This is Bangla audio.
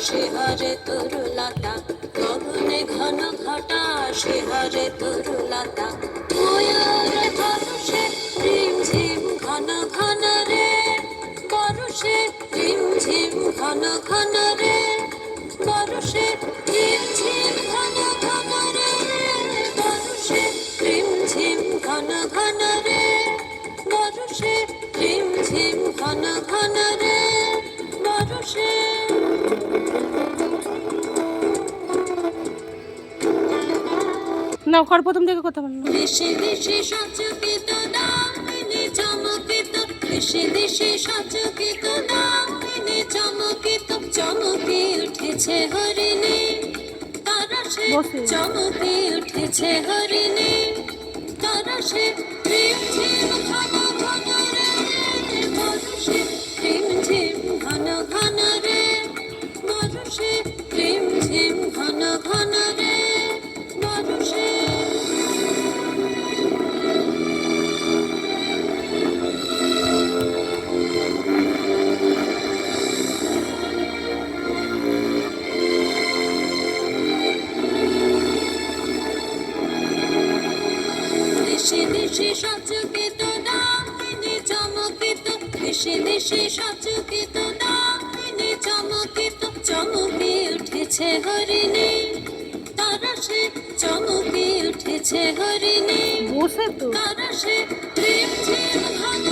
শিহরে তরুলতা, গগনে ঘন ঘটা শিহরে তরুলতা। ময়ূরে ধনুষে রিমঝিম ঘন ঘন রে, বরষে রিমঝিম ঘন ঘন রে, বরষে রিমঝিম ঘন ঘন রে, বরষে রিমঝিম ঘন ঘন রে, বরষে রিমঝিম ঘন ঘন রে, বরষে। না কর প্রথম থেকে কথা বললো। দেশে দেশে সচকিত দামিনী চমকিত, দেশে দেশে সচকিত দামিনী চমকিত, চমকে উঠেছে হরিণী তারাশে, বসে। চমকে উঠেছে হরিণী তারাশে। রিমঝিম ঘন ঘন রে, বরষে রিমঝিম ঘন ঘন রে, বরষে রিমঝিম ঘন ঘন রে, বরষে। দেশে দেশে সচকিত দামিনী চমকিত, দেশে দেশে সচকিত দামিনী চমকিত, চমকে উঠেছে হরিণী তারাশে, চমকে উঠেছে হরিণী বসে তো তারাশে। রিমঝিম ঘন